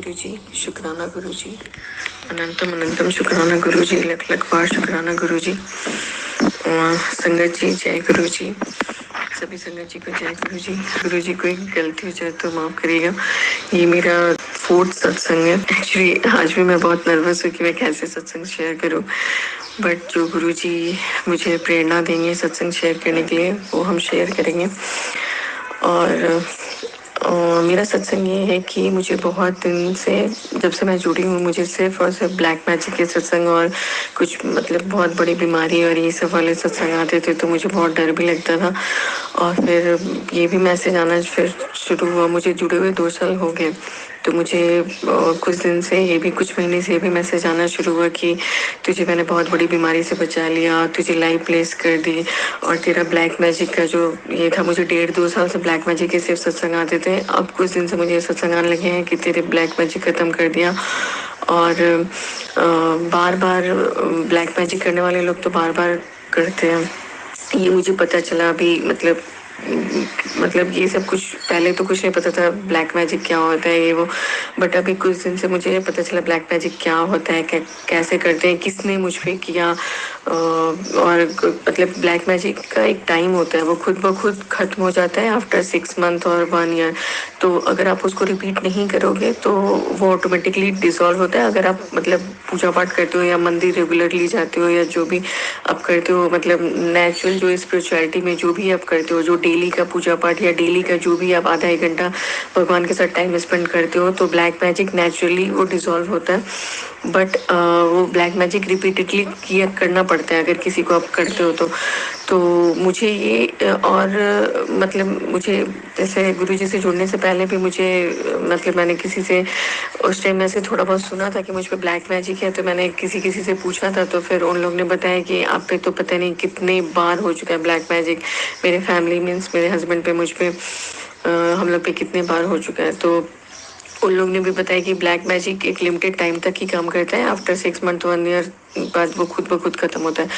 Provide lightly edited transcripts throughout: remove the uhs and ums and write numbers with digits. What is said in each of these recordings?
गुरुजी, शुक्राना गुरुजी, अनंतम अनंतम शुक्राना गुरुजी, लख लख बार शुक्राना गुरुजी। संगत जी जय गुरुजी, सभी संगत जी को जय गुरुजी। गुरुजी कोई गलती हो जाए तो माफ करिएगा। ये मेरा 4th सत्संग है। एक्चुअली आज भी मैं बहुत नर्वस हूँ कि मैं कैसे सत्संग शेयर करूँ, बट जो गुरुजी मुझे प्रेरणा देंगे सत्संग शेयर करने के लिए वो हम शेयर करेंगे। और मेरा सत्संग ये है कि मुझे बहुत दिन से, जब से मैं जुड़ी हूँ, मुझे सिर्फ और सिर्फ ब्लैक मैजिक के सत्संग और कुछ मतलब बहुत बड़ी बीमारी और ये सब वाले सत्संग आते थे, तो मुझे बहुत डर भी लगता था। और फिर ये भी मैसेज आना फिर शुरू हुआ। मुझे जुड़े हुए 2 साल हो गए, तो मुझे कुछ दिन से, ये भी कुछ महीने से, ये भी मैसेज आना शुरू हुआ कि तुझे मैंने बहुत बड़ी बीमारी से बचा लिया, तुझे लाइव प्लेस कर दी, और तेरा ब्लैक मैजिक का जो ये था, मुझे 1.5-2 साल से ब्लैक मैजिक के सिर्फ सत्संग आते थे। अब कुछ दिन से मुझे सत्संग आने लगे हैं कि तेरे ब्लैक मैजिक खत्म कर दिया। और बार बार ब्लैक मैजिक करने वाले लोग तो बार बार करते हैं, ये मुझे पता चला अभी। मतलब ये सब कुछ पहले तो कुछ नहीं पता था ब्लैक मैजिक क्या होता है ये वो, बट अभी कुछ दिन से मुझे पता चला ब्लैक मैजिक क्या होता है, कैसे करते हैं, किसने मुझ पे किया। और मतलब ब्लैक मैजिक का एक टाइम होता है, वो खुद ब खुद खत्म हो जाता है आफ्टर 6 मंथ और 1 ईयर। तो अगर आप उसको रिपीट नहीं करोगे तो वो ऑटोमेटिकली डिसॉल्व होता है। अगर आप मतलब पूजा पाठ करते हो या मंदिर रेगुलरली जाते हो या जो भी आप करते हो, मतलब नेचुरल जो स्पिरिचुअलिटी में जो भी आप करते हो, जो डेली का पूजा पाठ या डेली का जो भी आप आधा 1 घंटा भगवान के साथ टाइम स्पेंड करते हो, तो ब्लैक मैजिक नेचुरली वो डिसॉल्व होता है। बट वो ब्लैक मैजिक रिपीटेडली किया करना पड़ता है अगर किसी को आप करते हो तो मुझे ये और मतलब मुझे जैसे गुरुजी से जुड़ने से पहले भी मुझे मतलब मैंने किसी से उस टाइम में से थोड़ा बहुत सुना था कि मुझ पे ब्लैक मैजिक है, तो मैंने किसी से पूछा था, तो फिर उन लोग ने बताया कि आप पे तो पता नहीं कितने बार हो चुका है ब्लैक मैजिक। मेरे फैमिली मीन्स मेरे हस्बैंड पे, मुझ पे, हम लोग पे कितने बार हो चुका है। तो उन लोग ने भी बताया कि ब्लैक मैजिक एक लिमिटेड टाइम तक ही काम करता है, आफ्टर 6 मंथ 1 ईयर बाद वो खुद ब खुद खत्म होता है।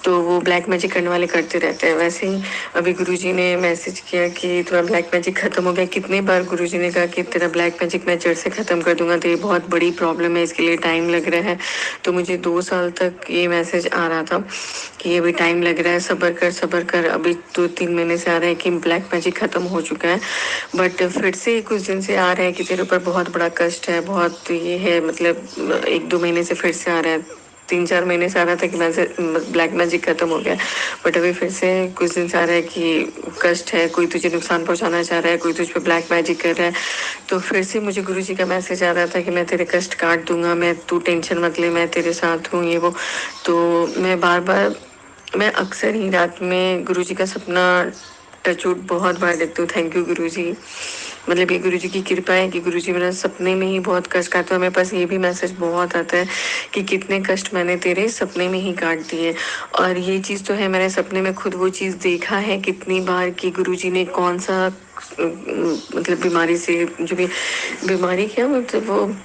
तो वो ब्लैक मैजिक करने वाले करते रहते हैं। वैसे ही अभी गुरुजी ने मैसेज किया कि तुम्हारा ब्लैक मैजिक खत्म हो गया। कितने बार गुरुजी ने कहा कि तेरा ब्लैक मैजिक मैं जड़ से खत्म कर दूंगा, तो ये बहुत बड़ी प्रॉब्लम है, इसके लिए टाइम लग रहा है। तो मुझे 2 साल तक ये मैसेज आ रहा था कि अभी टाइम लग रहा है, सब्र कर। अभी 2-3 महीने से आ रहा है कि ब्लैक मैजिक खत्म हो चुका है, बट फिर से कुछ दिन से आ रहा है कि तेरे ऊपर बहुत बड़ा कष्ट है, बहुत ये है, मतलब 1-2 महीने से फिर से आ रहा है। 3-4 महीने से आ रहा था कि ब्लैक मैजिक खत्म हो गया, बट अभी फिर से कुछ दिन से आ रहा है कि कष्ट है, कोई तुझे नुकसान पहुंचाना चाह रहा है, कोई तुझ पे ब्लैक मैजिक कर रहा है। तो फिर से मुझे गुरुजी का मैसेज आ रहा था कि मैं तेरे कष्ट काट दूंगा, मैं, तू टेंशन मत ले, मैं तेरे साथ हूँ, ये वो। तो मैं अक्सर ही रात में गुरुजी का सपना टचवुड बहुत बार देखती हूँ। थैंक यू गुरुजी, मतलब ये गुरुजी की कृपा है कि गुरुजी मेरा सपने में ही बहुत कष्ट काटते हैं। मेरे पास ये भी मैसेज बहुत आता है कि कितने कष्ट मैंने तेरे सपने में ही काट दिए। और ये चीज़ तो है, मैंने सपने में खुद वो चीज़ देखा है कितनी बार कि गुरुजी ने कौन सा मतलब बीमारी से, जो भी बीमारी, क्या मतलब वो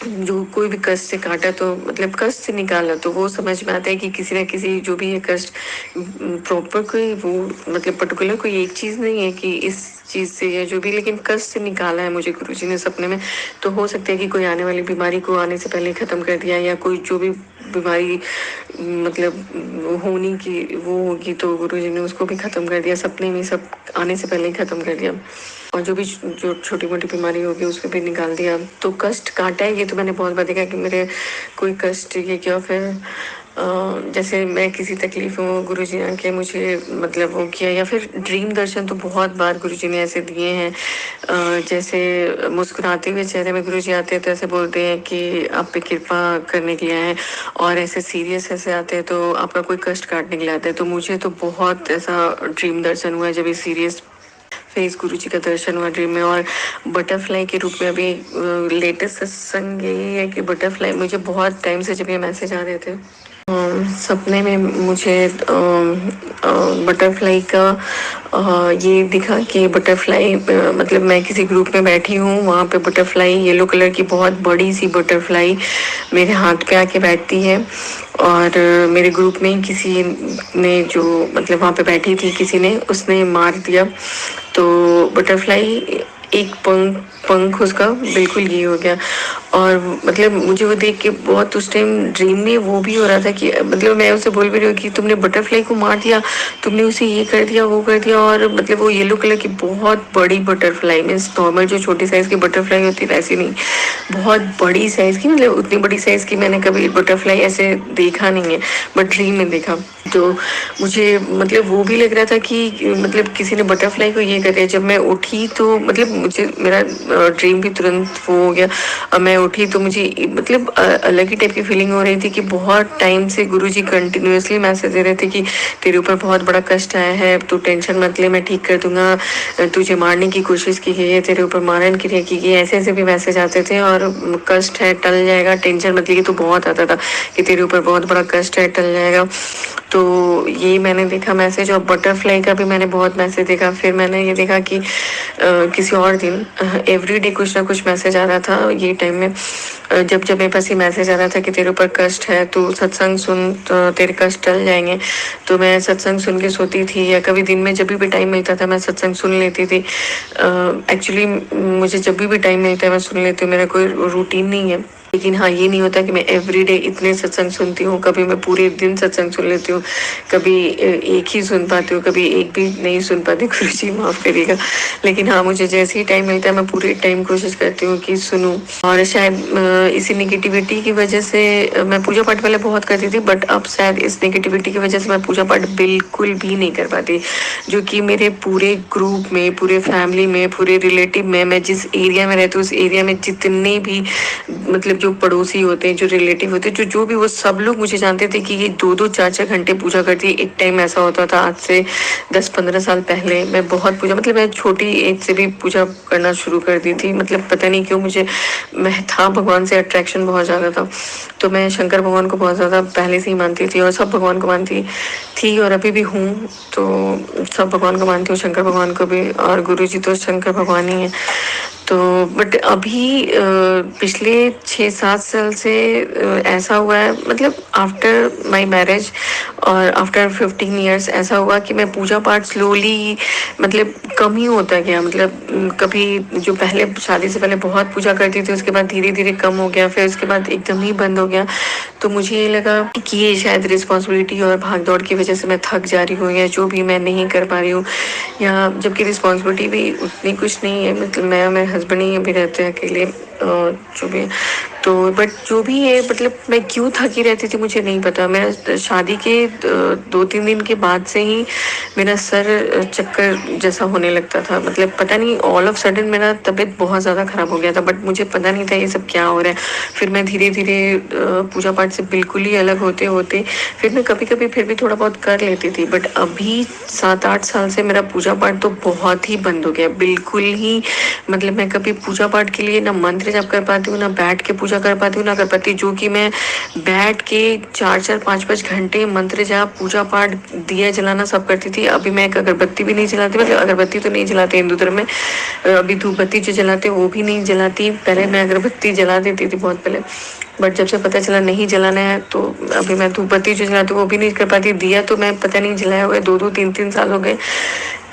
जो कोई भी कष्ट से काटा, तो मतलब कष्ट से निकाला, तो वो समझ में आता है कि किसी ना किसी जो भी ये कष्ट प्रॉपर कोई वो मतलब पर्टिकुलर कोई एक चीज़ नहीं है कि इस चीज़ से या जो भी, लेकिन कष्ट से निकाला है मुझे गुरुजी ने सपने में। तो हो सकता है कि कोई आने वाली बीमारी को आने से पहले ख़त्म कर दिया, या कोई जो भी बीमारी मतलब होने की वो होगी, तो गुरुजी ने उसको भी ख़त्म कर दिया सपने में, सब आने से पहले ही ख़त्म कर दिया। और जो भी जो छोटी मोटी बीमारी होगी उसको भी निकाल दिया। तो कष्ट काटा है, ये तो मैंने बहुत बार देखा कि मेरे कोई कष्ट ये क्या, फिर जैसे मैं किसी तकलीफ में, गुरुजी ने आके मुझे मतलब वो किया, या फिर ड्रीम दर्शन तो बहुत बार गुरुजी ने ऐसे दिए हैं। जैसे मुस्कुराते हुए चेहरे में गुरुजी आते हैं तो ऐसे बोलते हैं कि आप पे कृपा करने के लिए आए हैं, और ऐसे सीरियस ऐसे आते हैं तो आपका कोई कष्ट काटने के लिए आते हैं। तो मुझे तो बहुत ऐसा ड्रीम दर्शन हुआ है जब ये सीरियस फेस गुरुजी का दर्शन हुआ ड्रीम में। और बटरफ्लाई के रूप में अभी लेटेस्ट सत्संग यही है कि बटरफ्लाई, मुझे बहुत टाइम से जब ये मैसेज आ रहे थे सपने में मुझे बटरफ्लाई का ये दिखा कि बटरफ्लाई मतलब मैं किसी ग्रुप में बैठी हूँ, वहाँ पे बटरफ्लाई येलो कलर की बहुत बड़ी सी बटरफ्लाई मेरे हाथ पे आके बैठती है। और मेरे ग्रुप में किसी ने, जो मतलब वहाँ पे बैठी थी, किसी ने, उसने मार दिया। तो बटरफ्लाई एक पंख पंख उसका बिल्कुल ये हो गया। और मतलब मुझे वो देख के बहुत उस टाइम ड्रीम में वो भी हो रहा था कि मतलब मैं उसे बोल भी रही हूँ कि तुमने बटरफ्लाई को मार दिया, तुमने उसे ये कर दिया वो कर दिया। और मतलब वो येलो कलर की बहुत बड़ी बटरफ्लाई, मीन्स नॉर्मल जो छोटी साइज की बटरफ्लाई होती है वैसी नहीं, बहुत बड़ी साइज की, मतलब उतनी बड़ी साइज की मैंने कभी बटरफ्लाई ऐसे देखा नहीं है, बट ड्रीम में देखा। तो मुझे मतलब वो भी लग रहा था कि मतलब किसी ने बटरफ्लाई को ये कर दिया। जब मैं उठी तो मतलब मुझे मेरा ड्रीम भी तुरंत वो हो गया। मैं उठी तो मुझे मतलब अलग ही टाइप की फीलिंग हो रही थी कि बहुत टाइम से गुरुजी कंटिन्यूअसली मैसेज दे रहे थे कि तेरे ऊपर बहुत बड़ा कष्ट आया है, तू टेंशन मत ले, मैं ठीक कर दूंगा, तुझे मारने की कोशिश की गई है, तेरे ऊपर मारन क्रिया की गई है, ऐसे ऐसे भी मैसेज आते थे। और कष्ट है टल जाएगा, टेंशन मत लिए, तो बहुत आता था कि तेरे ऊपर बहुत बड़ा कष्ट है टल जाएगा। तो ये मैंने देखा मैसेज। और बटरफ्लाई का भी मैंने बहुत मैसेज देखा। फिर मैंने ये देखा कि किसी और दिन एवरीडे कुछ ना कुछ मैसेज आ रहा था ये टाइम में। जब जब मेरे पास ये मैसेज आ रहा था कि तेरे ऊपर कष्ट है, तू सत्संग सुन तो तेरे कष्ट टल जाएंगे, तो मैं सत्संग सुन के सोती थी। या कभी दिन में जब भी टाइम मिलता था मैं सत्संग सुन लेती थी। एक्चुअली मुझे जब भी टाइम मिलता है मैं सुन लेती हूँ, मेरा कोई रूटीन नहीं है। लेकिन हाँ, ये नहीं होता कि मैं एवरीडे इतने सत्संग सुनती हूँ। कभी मैं पूरे दिन सत्संग सुन लेती हूँ, कभी एक ही सुन पाती हूँ, कभी एक भी नहीं सुन पाती। गुरुजी माफ करिएगा। लेकिन हाँ, मुझे जैसे ही टाइम मिलता है मैं पूरे टाइम कोशिश करती हूँ कि सुनूं। और शायद इसी निगेटिविटी की वजह से मैं पूजा पाठ पहले बहुत करती थी, बट अब शायद इस निगेटिविटी की वजह से मैं पूजा पाठ बिल्कुल भी नहीं कर पाती। जो कि मेरे पूरे ग्रुप में, पूरे फैमिली में, पूरे रिलेटिव में, मैं जिस एरिया में रहती हूँ उस एरिया में जितने भी मतलब जो पड़ोसी होते हैं, जो रिलेटिव होते हैं, जो जो भी, वो सब लोग मुझे जानते थे कि ये 2-2 4-4 घंटे पूजा करती है। एक टाइम ऐसा होता था आज से 10-15 साल पहले, मैं बहुत पूजा, मतलब मैं छोटी एज से भी पूजा करना शुरू कर दी थी। मतलब पता नहीं क्यों मुझे, मैं था भगवान से अट्रैक्शन बहुत ज़्यादा था। तो मैं शंकर भगवान को बहुत ज़्यादा पहले से ही मानती थी और सब भगवान को मानती थी और अभी भी हूँ। तो सब भगवान को मानती हूँ, शंकर भगवान को भी, और गुरु जी तो शंकर भगवान ही है। तो बट अभी पिछले 6-7 साल से ऐसा हुआ है, मतलब आफ्टर माय मैरिज और आफ्टर 15 years ऐसा हुआ कि मैं पूजा पाठ स्लोली मतलब कम ही होता गया। मतलब कभी जो पहले शादी से पहले बहुत पूजा करती थी, उसके बाद धीरे धीरे कम हो गया, फिर उसके बाद एकदम ही बंद हो गया। तो मुझे ये लगा कि ये शायद रिस्पॉन्सिबिलिटी और भाग दौड़ की वजह से मैं थक जा रही हूँ, या जो भी मैं नहीं कर पा रही हूँ। या जबकि रिस्पॉन्सिबिलिटी भी उतनी कुछ नहीं है, मतलब मैं और मेरे हस्बैंड ही अभी रहते हैं अकेले, जो भी है। तो बट जो भी है, मतलब मैं क्यों थकी रहती थी मुझे नहीं पता। मेरा शादी के 2-3 दिन के बाद से ही मेरा सर चक्कर जैसा होने लगता था। मतलब पता नहीं, ऑल ऑफ सडन मेरा तबीयत बहुत ज़्यादा ख़राब हो गया था, बट मुझे पता नहीं था ये सब क्या हो रहा है। फिर मैं धीरे धीरे पूजा पाठ से बिल्कुल ही अलग होते होते फिर मैं कभी कभी फिर भी थोड़ा बहुत कर लेती थी। बट अभी 7-8 साल से मेरा पूजा पाठ तो बहुत ही बंद हो गया, बिल्कुल ही। मतलब मैं कभी पूजा पाठ के लिए ना मंत्र जप कर पाती हूँ, ना बैठ के पूजा कर पाती हूँ, ना कर पाती, जो कि मैं बैठ के 4-4 5-5 घंटे मंत्र जाप पूजा पाठ दिया जलाना सब करती थी। अभी मैं एक अगरबत्ती भी नहीं जलाती, मतलब अगरबत्ती तो नहीं जलाते हिंदू धर्म में, अभी धूपबत्ती जो जलाते वो भी नहीं जलाती। पहले मैं अगरबत्ती जला देती थी बहुत पहले, बट जब से पता चला नहीं जलाना है तो अभी मैं धूपबत्ती जो जलाती हूँ वो भी नहीं कर पाती। दिया तो मैं पता नहीं जलाया हुआ है, 2-2 3-3 साल हो गए।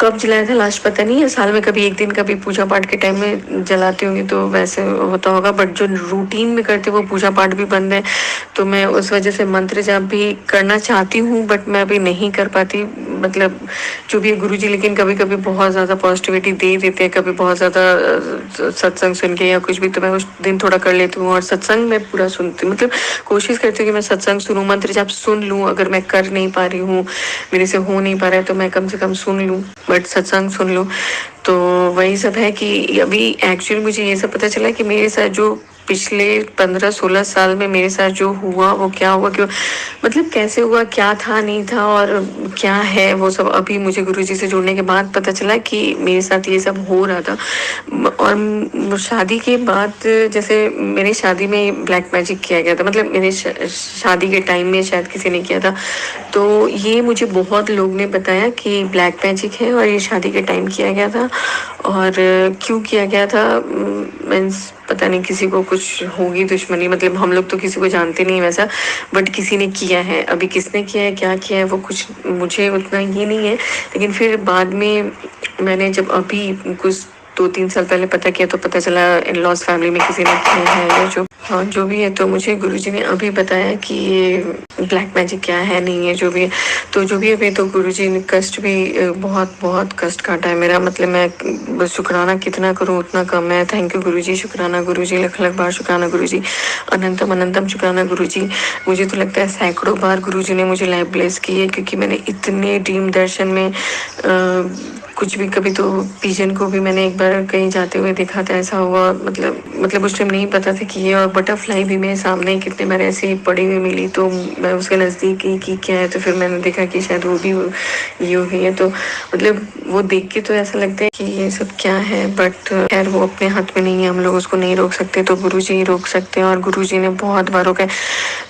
कब जलाया था लास्ट पता नहीं है, साल में कभी एक दिन कभी पूजा पाठ के टाइम में जलाती होंगी तो वैसे होता होगा। बट जो रूटीन में करते वो पूजा पाठ भी बंद है। तो मैं उस वजह से मंत्र जाप भी करना चाहती हूँ, बट मैं अभी नहीं कर पाती। मतलब जो भी है गुरुजी लेकिन कभी कभी बहुत ज़्यादा पॉजिटिविटी दे देते हैं, कभी बहुत ज़्यादा सत्संग सुन के या कुछ भी, तो मैं उस दिन थोड़ा कर लेती हूँ। और सत्संग में पूरा सुनती हूँ, मतलब कोशिश करती हूँ कि मैं सत्संग सुनूँ, मंत्र जाप सुन लूँ। अगर मैं कर नहीं पा रही हूँ, मेरे से हो नहीं पा रहा है, तो मैं कम से कम सुन लूँ, बट सत्संग सुन लूँ। तो वही सब है कि अभी एक्चुअली मुझे ये सब पता चला कि मेरे साथ जो पिछले 15-16 साल में मेरे साथ जो हुआ वो क्या हुआ, क्यों, मतलब कैसे हुआ, क्या था नहीं था और क्या है, वो सब अभी मुझे गुरुजी से जुड़ने के बाद पता चला कि मेरे साथ ये सब हो रहा था। और शादी के बाद जैसे मेरी शादी में ब्लैक मैजिक किया गया था, मतलब मेरे शादी के टाइम में शायद किसी ने किया था। तो ये मुझे बहुत लोग ने बताया कि ब्लैक मैजिक है और ये शादी के टाइम किया गया था। और क्यों किया गया था, मीन्स पता नहीं, किसी को कुछ होगी दुश्मनी, मतलब हम लोग तो किसी को जानते नहीं वैसा, बट किसी ने किया है। अभी किसने किया है, क्या किया है, वो कुछ मुझे उतना ये नहीं है। लेकिन फिर बाद में मैंने जब अभी कुछ 2-3 साल पहले पता किया तो पता चला इन लॉज फैमिली में किसी ने किया है या जो, हाँ जो भी है। तो मुझे गुरुजी ने अभी बताया कि ये ब्लैक मैजिक क्या है नहीं है जो भी है। तो जो भी अभी, तो गुरुजी ने कष्ट भी बहुत बहुत कष्ट काटा है मेरा। मतलब मैं बस शुक्राना कितना करूँ उतना कम है। थैंक यू गुरुजी, शुक्राना गुरुजी, लख लख बार शुक्राना गुरुजी, अनंतम अनंतम शुक्राना गुरुजी। मुझे तो लगता है सैकड़ों बार गुरुजी ने मुझे लाइव ब्लेस की है, क्योंकि मैंने इतने ड्रीम दर्शन में कुछ भी, कभी तो पिजन को भी मैंने एक बार कहीं जाते हुए देखा था, ऐसा हुआ। मतलब उस टाइम नहीं पता था कि ये, और बटरफ्लाई भी मेरे सामने कितने बार ऐसे ही पड़ी हुई मिली, तो मैं उसके नज़दीक गई कि क्या है, तो फिर मैंने देखा कि शायद वो भी ये हो गई है। तो मतलब वो देख के तो ऐसा लगता है कि ये सब क्या है, बट खैर वो अपने हाथ में नहीं है, हम लोग उसको नहीं रोक सकते, तो गुरुजी ही रोक सकते हैं। और गुरुजी ने बहुत बार रोका है।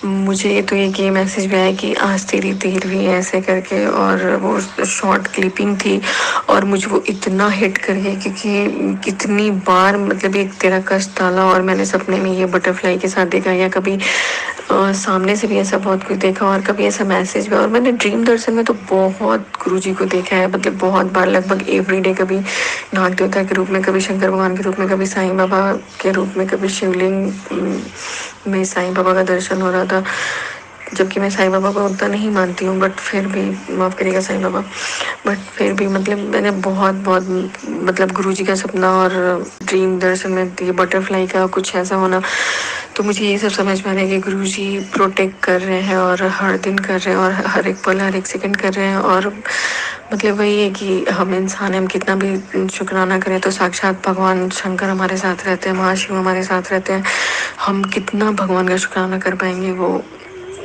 मुझे तो एक ये मैसेज भी आया कि आज तेरी देर हुई है ऐसे करके, और वो शॉर्ट क्लिपिंग थी और मुझे वो इतना हिट कर गया, क्योंकि कितनी बार मतलब एक तेरा कष्ट डाला, और मैंने सपने में ये बटरफ्लाई के साथ देखा, या कभी सामने से भी ऐसा बहुत कुछ देखा, और कभी ऐसा मैसेज भी। और मैंने ड्रीम दर्शन में तो बहुत गुरुजी को देखा है, मतलब बहुत बार, लगभग एवरीडे, कभी नाग देवता के रूप में, कभी शंकर भगवान के रूप में, कभी साईं बाबा के रूप में, कभी शिवलिंग में साईं बाबा का दर्शन हो रहा था। जबकि मैं साईं बाबा को उतना नहीं मानती हूँ, बट फिर भी माफ़ करिएगा साईं बाबा, बट फिर भी मतलब मैंने बहुत बहुत मतलब गुरुजी का सपना और ड्रीम दर्शन में ये बटरफ्लाई का कुछ ऐसा होना, तो मुझे ये सब समझ में आ रहा है कि गुरुजी प्रोटेक्ट कर रहे हैं, और हर दिन कर रहे हैं, और हर एक पल, हर एक सेकंड कर रहे हैं। और मतलब वही है कि हम इंसान हैं, हम कितना भी शुक्राना करें तो साक्षात भगवान शंकर हमारे साथ रहते हैं, महाशिव हमारे साथ रहते हैं। हम कितना भगवान का शुक्राना कर पाएंगे, वो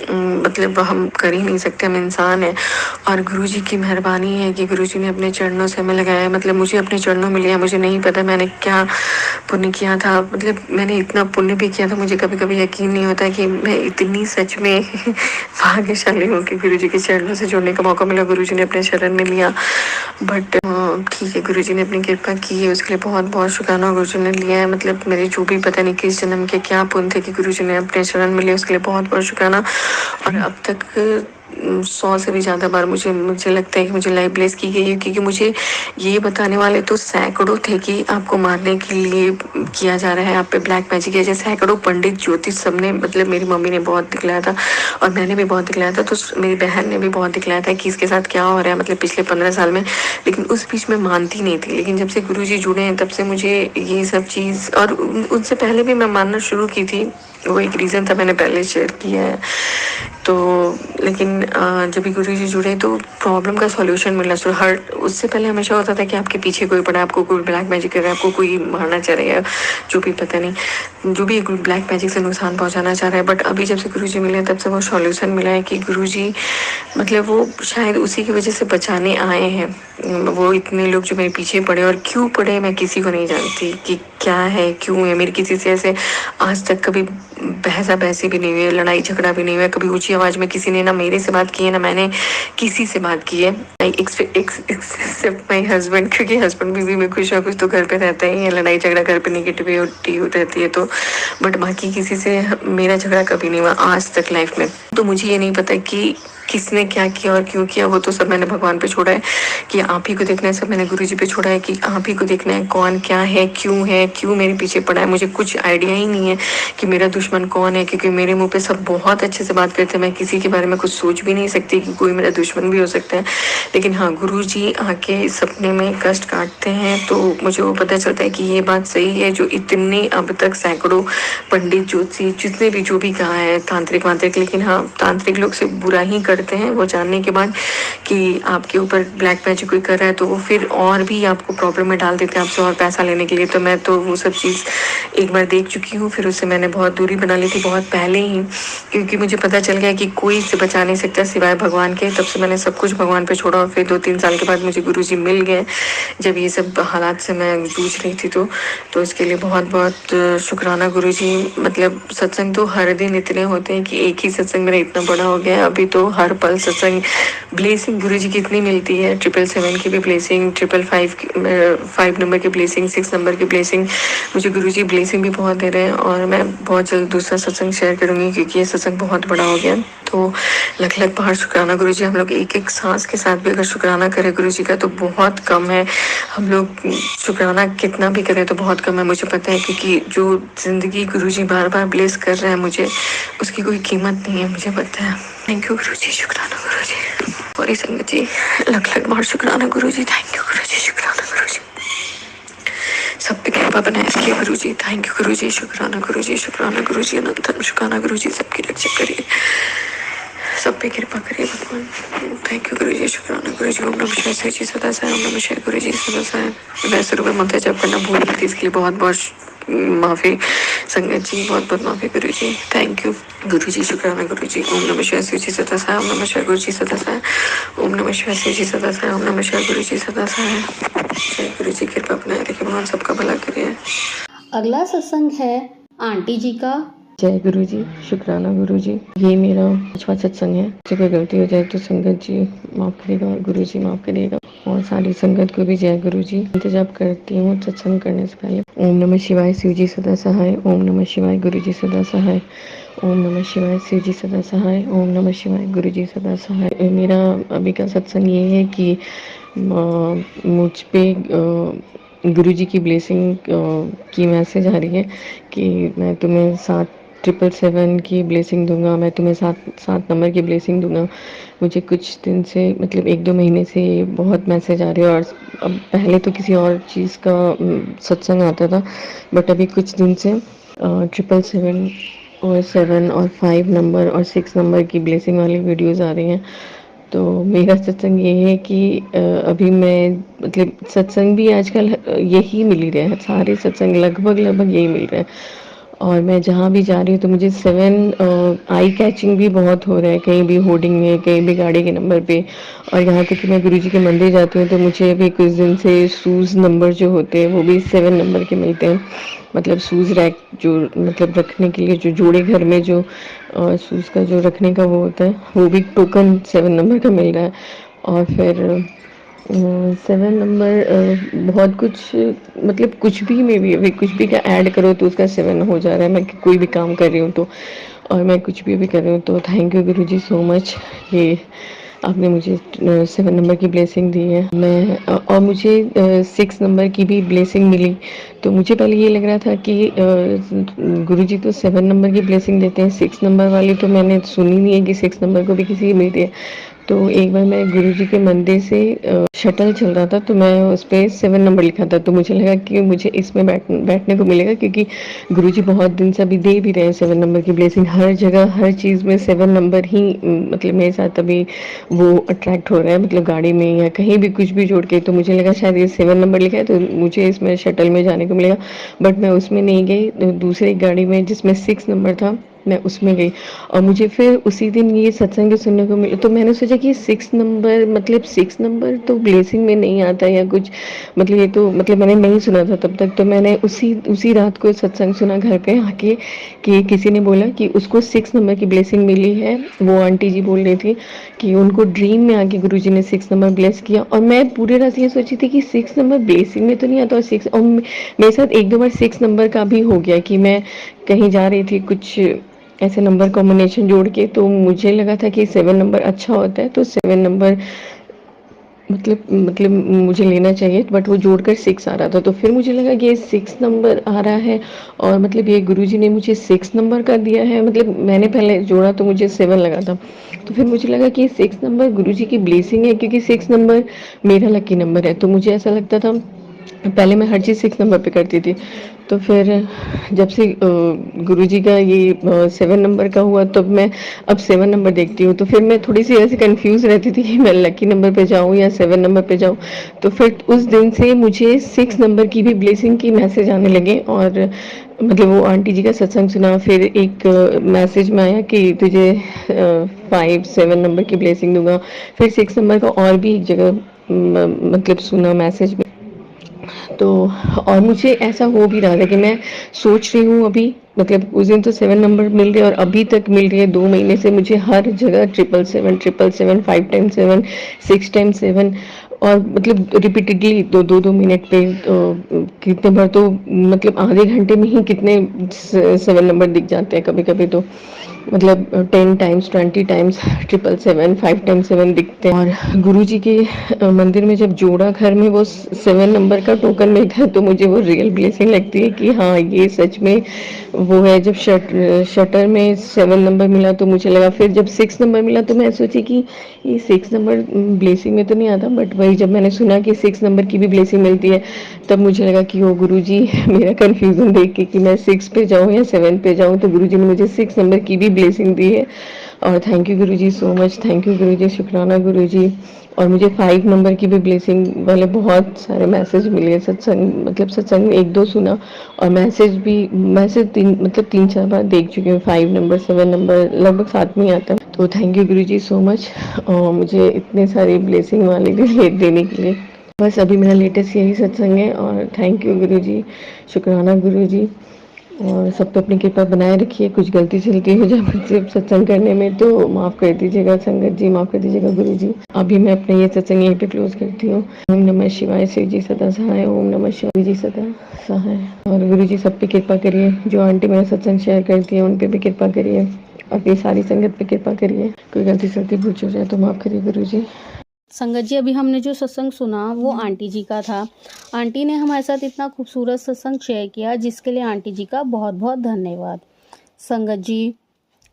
मतलब हम कर ही नहीं सकते, हम इंसान हैं। और गुरुजी की मेहरबानी है कि गुरुजी ने अपने चरणों से हमें लगाया है, मतलब मुझे अपने चरणों में लिया। मुझे नहीं पता मैंने क्या पुण्य किया था, मतलब मैंने इतना पुण्य भी किया था, मुझे कभी कभी यकीन नहीं होता कि मैं इतनी सच में भाग्यशाली हूँ कि गुरुजी के चरणों से जुड़ने का मौका मिला, गुरुजी ने अपने शरण में लिया। बट ठीक है, गुरुजी ने अपनी कृपा की है, उसके लिए बहुत बहुत शुक्राना। गुरुजी ने लिया है, मतलब मेरे जो भी पता नहीं किस जन्म के क्या पुण्य थे कि गुरुजी ने अपने शरण में लिया, उसके लिए बहुत बहुत शुक्राना। और अब तक 100 से भी ज़्यादा बार मुझे मुझे लगता है कि मुझे लाइव ब्लेस की गई है, क्योंकि मुझे ये बताने वाले तो सैकड़ों थे कि आपको मारने के लिए किया जा रहा है, आप पे ब्लैक मैजिक है। जैसे सैकड़ों पंडित ज्योतिष सबने, मतलब मेरी मम्मी ने बहुत दिखलाया था, और मैंने भी बहुत दिखलाया था, तो मेरी बहन ने भी बहुत दिखलाया था कि इसके साथ क्या हो रहा है, मतलब पिछले 15 साल में। लेकिन उस बीच में मानती नहीं थी, लेकिन जब से गुरुजी जुड़े हैं तब से मुझे ये सब चीज़, और उनसे पहले भी मैं मानना शुरू की थी, वो एक रीज़न था, मैंने पहले शेयर किया है। तो लेकिन जब भी गुरुजी जुड़े तो प्रॉब्लम का सॉल्यूशन मिला। सो हर उससे पहले हमेशा होता था कि आपके पीछे कोई पड़ा है, आपको कोई ब्लैक मैजिक कर रहा है, आपको कोई मारना चाह रहा है, जो भी पता नहीं, जो भी ब्लैक मैजिक से नुकसान पहुंचाना चाह रहा है। बट अभी जब से गुरुजी मिले तब से वो सॉल्यूशन मिला है कि गुरुजी मतलब वो शायद उसी की वजह से बचाने आए हैं। वो इतने लोग जो मेरे पीछे पड़े, और क्यों पड़े मैं किसी को नहीं जानती कि क्या है क्यों है। मेरी किसी से ऐसे आज तक कभी बहसा बहसी भी नहीं हुई है, लड़ाई झगड़ा भी नहीं हुआ है, कभी ऊंची आवाज में किसी ने ना मेरे से बात की है, ना मैंने किसी से बात की है, एक्सेप्ट माई हस्बैंड, क्योंकि हस्बैंड भी में कुछ ना कुछ तो घर पे रहता ही है, लड़ाई झगड़ा घर पे नेगेटिविटी रहती है तो। बट बाकी किसी से मेरा झगड़ा कभी नहीं हुआ आज तक लाइफ में। तो मुझे ये नहीं पता कि किसने क्या किया और क्यों किया, वो तो सब मैंने भगवान पे छोड़ा है कि आप ही को देखना है। सब मैंने गुरुजी पे छोड़ा है कि आप ही को देखना है कौन क्या है, क्यों मेरे पीछे पड़ा है। मुझे कुछ आइडिया ही नहीं है कि मेरा दुश्मन कौन है, क्योंकि मेरे मुंह पे सब बहुत अच्छे से बात करते हैं, मैं किसी के बारे में कुछ सोच भी नहीं सकती कि कोई मेरा दुश्मन भी हो सकता है। लेकिन हाँ, गुरुजी आके सपने में कष्ट काटते हैं तो मुझे वो पता चलता है कि ये बात सही है, जो इतने अब तक सैकड़ों पंडित ज्योतिषी जितने भी जो भी कहा है, तांत्रिक वांत्रिक, लेकिन हाँ तांत्रिक लोग से बुरा ही करते हैं वो जानने के बाद कि आपके ऊपर ब्लैक मैजिक कोई कर रहा है, तो वो फिर और भी आपको प्रॉब्लम में डाल देते हैं आपसे और पैसा लेने के लिए। तो मैं तो वो सब चीज़ एक बार देख चुकी हूँ, फिर उससे मैंने बहुत दूरी बना ली थी बहुत पहले ही, क्योंकि मुझे पता चल गया कि कोई इससे बचा नहीं सकता सिवाय भगवान के। तब से मैंने सब कुछ भगवान पे छोड़ा, और फिर 2-3 साल के बाद मुझे गुरुजी मिल गए जब ये सब हालात से मैं जूझ रही थी। तो इसके लिए बहुत बहुत शुक्राना गुरुजी। मतलब सत्संग तो हर दिन इतने होते हैं कि एक ही सत्संग मेरा इतना बड़ा हो गया है, अभी तो हर पल सत्संग। ब्लेसिंग गुरुजी की इतनी मिलती है, 777 की भी ब्लेसिंग, 555 नंबर की ब्लेसिंग, 6 नंबर की ब्लेसिंग। मुझे गुरुजी ब्लेसिंग भी बहुत दे रहे हैं, और मैं बहुत जल्द दूसरा सत्संग शेयर करूंगी क्योंकि ये सत्संग बहुत बड़ा हो गया। तो लख लख बार शुक्राना गुरुजी। हम लोग एक एक सांस के साथ भी अगर शुक्राना करें गुरुजी का तो बहुत कम है। हम लोग शुक्राना कितना भी करें तो बहुत कम है। मुझे पता है क्योंकि जो जिंदगी गुरुजी बार बार ब्लेस कर रहे हैं मुझे, उसकी कोई कीमत नहीं है, मुझे पता है। थैंक यू गुरुजी, शुक्राना गुरुजी। सॉरी संगत जी, लख लख बार शुक्राना गुरुजी। थैंक यू गुरुजी, शुक्राना गुरुजी। सब पे कृपा बनाए रखिए गुरुजी। थैंक यू गुरुजी, शुक्राना गुरुजी, शुक्राना गुरुजी, अनंतन शुक्राना गुरुजी। सबकी रक्षा करिए, सब पे कृपा करिए भगवान। थैंक यू गुरुजी, शुक्राना गुरुजी। ओम नमः शिवाय जी सदा साई, ओम नमः शिवाय गुरुजी सदा साई। वैसे रुपये मंत्र जप करना भूल गई थी, इसके लिए बहुत बहुत माफी संगत जी, बहुत बहुत माफी गुरुजी। थैंक यू गुरुजी, शुक्राना गुरुजी। ओम नमः शिवाय जी सदा साई, ओम नमः शिवाय गुरुजी सदा साई, ओम नमः शिवाय जी सदा साई, ओम नमः शिवाय गुरुजी सदा साई। जय गुरुजी, कृपा बनाए रखिए भगवान, सबका भला करिए। अगला सत्संग है आंटी जी का। जय गुरु जी, शुक्राना गुरु जी। ये मेरा 5वां सत्संग है। मुझसे कोई गलती हो जाए तो संगत जी माफ़ करिएगा और गुरु जी माफ़ करिएगा, और सारी संगत को भी जय गुरु जी। इंतजाब करती हूँ सत्संग करने से पहले। ओम नमः शिवाय, शिव जी सदा सहाय। ओम नमः शिवाय, गुरु जी सदा सहाय। ओम नमः शिवाय, शिव जी सदा सहाय। ओम नमः शिवाय, गुरु जी सदा सहाय। मेरा अभी का सत्संग ये है कि मुझ पे गुरु जी की ब्लेसिंग की मैसेज आ रही है कि मैं तुम्हें 7,777 की ब्लेसिंग दूंगा, मैं तुम्हें 7 नंबर की ब्लेसिंग दूंगा। मुझे कुछ दिन से मतलब 1-2 महीने से बहुत मैसेज आ रहे हैं, और अब पहले तो किसी और चीज़ का सत्संग आता था, बट अभी कुछ दिन से 777 और 7 और 5 नंबर और 6 नंबर की ब्लेसिंग वाली वीडियोज़ आ रही हैं। तो मेरा सत्संग ये है कि अभी मैं मतलब सत्संग भी आजकल यही मिल ही रहे हैं, सारे सत्संग लगभग लगभग यही मिल रहे हैं। और मैं जहाँ भी जा रही हूँ तो मुझे 7 आई कैचिंग भी बहुत हो रहा है, कहीं भी होर्डिंग में, कहीं भी गाड़ी के नंबर पे। और यहाँ तक कि मैं गुरुजी के मंदिर जाती हूँ तो मुझे अभी कुछ दिन से शूज़ नंबर जो होते हैं वो भी 7 नंबर के मिलते हैं। मतलब शूज़ रैक जो मतलब रखने के लिए जो जोड़े घर में जो शूज़ का जो रखने का वो होता है, वो भी टोकन 7 नंबर का मिल रहा है। और फिर 7 नंबर बहुत कुछ मतलब कुछ भी में भी अभी कुछ भी का ऐड करो तो उसका 7 हो जा रहा है। मैं कोई भी काम कर रही हूँ तो, और मैं कुछ भी कर रही हूँ तो thank you Guruji so much. ये आपने मुझे 7 नंबर की ब्लेसिंग दी है। मैं और मुझे 6 नंबर की भी ब्लेसिंग मिली। तो मुझे पहले ये लग रहा था कि गुरुजी तो 7 नंबर की ब्लेसिंग देते हैं, 6 नंबर वाली तो मैंने सुनी नहीं है कि 6 नंबर को भी किसी की मिलती है। तो एक बार मैं गुरुजी के मंदिर से शटल चल रहा था तो मैं उस पर 7 नंबर लिखा था, तो मुझे लगा कि मुझे इसमें बैठने को मिलेगा, क्योंकि गुरुजी बहुत दिन से अभी दे भी रहे हैं 7 नंबर की ब्लेसिंग। हर जगह हर चीज़ में 7 नंबर ही मतलब मेरे साथ अभी वो अट्रैक्ट हो रहा है, मतलब गाड़ी में या कहीं भी कुछ भी जोड़ के। तो मुझे लगा शायद ये 7 नंबर लिखा है तो मुझे इसमें शटल में जाने को मिलेगा, बट मैं उसमें नहीं गई। दूसरी गाड़ी में जिसमें 6 नंबर था मैं उसमें गई, और मुझे फिर उसी दिन ये सत्संग सुनने को मिला। तो मैंने सोचा कि 6 नंबर मतलब 6 नंबर तो ब्लेसिंग में नहीं आता या कुछ, मतलब ये तो मतलब मैंने नहीं सुना था तब तक। तो मैंने उसी रात को सत्संग सुना घर पे आके कि किसी ने बोला कि उसको 6 नंबर की ब्लेसिंग मिली है। वो आंटी जी बोल रही थी कि उनको ड्रीम में आके गुरुजी ने 6 नंबर ब्लेस किया, और मैं पूरे रात ये सोची थी कि 6 नंबर ब्लेसिंग में तो नहीं आता। और 6 और मेरे साथ 1-2 बार 6 नंबर का भी हो गया कि मैं कहीं जा रही थी कुछ ऐसे नंबर कॉम्बिनेशन जोड़ के, तो मुझे लगा था कि 7 नंबर अच्छा होता है, तो 7 नंबर मतलब मुझे लेना चाहिए, बट वो जोड़कर 6 आ रहा था। तो फिर मुझे लगा कि ये 6 नंबर आ रहा है, और मतलब ये गुरुजी ने मुझे 6 नंबर का दिया है। मतलब मैंने पहले जोड़ा तो मुझे 7 लगा था, तो फिर मुझे लगा कि ये 6 नंबर गुरुजी की ब्लेसिंग है, क्योंकि 6 नंबर मेरा लकी नंबर है। तो मुझे ऐसा लगता था, पहले मैं हर चीज़ 6 नंबर पे करती थी। तो फिर जब से गुरुजी का ये 7 नंबर का हुआ तब मैं अब 7 नंबर देखती हूँ। तो फिर मैं थोड़ी सी ऐसे कंफ्यूज रहती थी कि मैं लकी नंबर पे जाऊँ या 7 नंबर पे जाऊँ। तो फिर उस दिन से मुझे 6 नंबर की भी ब्लेसिंग की मैसेज आने लगे, और मतलब वो आंटी जी का सत्संग सुना, फिर एक मैसेज में आया कि तुझे 5-7 नंबर की ब्लेसिंग दूंगा। फिर 6 नंबर का और भी एक जगह मतलब सुना मैसेज में। तो और मुझे ऐसा हो भी रहा था कि मैं सोच रही हूँ अभी, मतलब उस दिन तो 7 नंबर मिल रहे और अभी तक मिल रही है 2 महीने से मुझे हर जगह 777, 777, 5 टाइम 7, 6 टाइम 7। और मतलब रिपीटेडली 2-2 मिनट पे कितने बार तो मतलब आधे घंटे में ही कितने 7 नंबर दिख जाते हैं कभी कभी तो मतलब 10 टाइम्स 20 टाइम्स 777 5 टाइम्स 7 दिखते हैं। और गुरुजी के मंदिर में जब जोड़ा घर में वो 7 नंबर का टोकन मिलता है तो मुझे वो रियल ब्लेसिंग लगती है कि हाँ ये सच में वो है। जब शटर में 7 नंबर मिला तो मुझे लगा, फिर जब 6 नंबर मिला तो मैं सोची कि ये 6 नंबर ब्लेसिंग में तो नहीं आता, बट वही जब मैंने सुना कि 6 नंबर की भी ब्लेसिंग मिलती है तब मुझे लगा कि ओ गुरुजी मेरा कन्फ्यूज़न देख के कि मैं 6 पे जाऊँ या 7 पे जाऊँ, तो गुरुजी ने मुझे 6 नंबर की भी ब्लेसिंग दी है। और thank you Guruji so much, thank you Guruji, शुक्राना गुरुजी। और मुझे 5 नंबर की भी ब्लेसिंग वाले बहुत सारे मैसेज मिले सत्संग, मतलब सत्संग में 1-2 सुना और मैसेज 3-4 बार देख चुकी हूँ। 5 नंबर 7 नंबर लगभग साथ में ही आता है। तो thank you Guruji so much मुझे इतने सारी ब्लेसिंग वाले देने के लिए। बस अभी मेरा लेटेस्ट यही सत्संग है और थैंक यू गुरुजी, शुक्राना गुरुजी। और सब पे अपनी कृपा बनाए रखिए। कुछ गलती चलती हो जाए मुझसे सत्संग करने में तो माफ़ कर दीजिएगा संगत जी, माफ़ कर दीजिएगा गुरु जी। अभी मैं अपना ये सत्संग यहीं पे क्लोज करती हूँ। ओम नमः शिवाय, शिव जी सदा सहाय, ओम नमः शिवाय जी सदा सहाय। और गुरु जी सब पे कृपा करिए, जो आंटी मेरा सत्संग शेयर करती है उन पे भी कृपा करिए, अपनी सारी संगत पे कृपा करिए। कोई गलती सलती भूल हो जाए तो माफ़ करिए गुरु जी। संगत जी, अभी हमने जो सत्संग सुना वो आंटी जी का था। आंटी ने हमारे साथ इतना खूबसूरत सत्संग शेयर किया, जिसके लिए आंटी जी का बहुत बहुत धन्यवाद। संगत जी,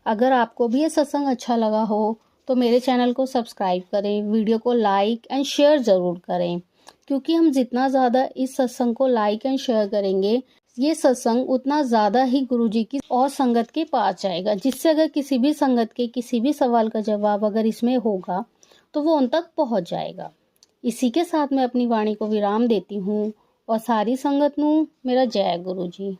अगर आपको भी ये सत्संग अच्छा लगा हो तो मेरे चैनल को सब्सक्राइब करें, वीडियो को लाइक एंड शेयर ज़रूर करें, क्योंकि हम जितना ज़्यादा इस सत्संग को लाइक एंड शेयर करेंगे, ये सत्संग उतना ज़्यादा ही गुरुजी की और संगत के पास जाएगा, जिससे अगर किसी भी संगत के किसी भी सवाल का जवाब अगर इसमें होगा तो वो उन तक पहुंच जाएगा। इसी के साथ मैं अपनी वाणी को विराम देती हूँ और सारी संगत नू मेरा जय गुरु जी।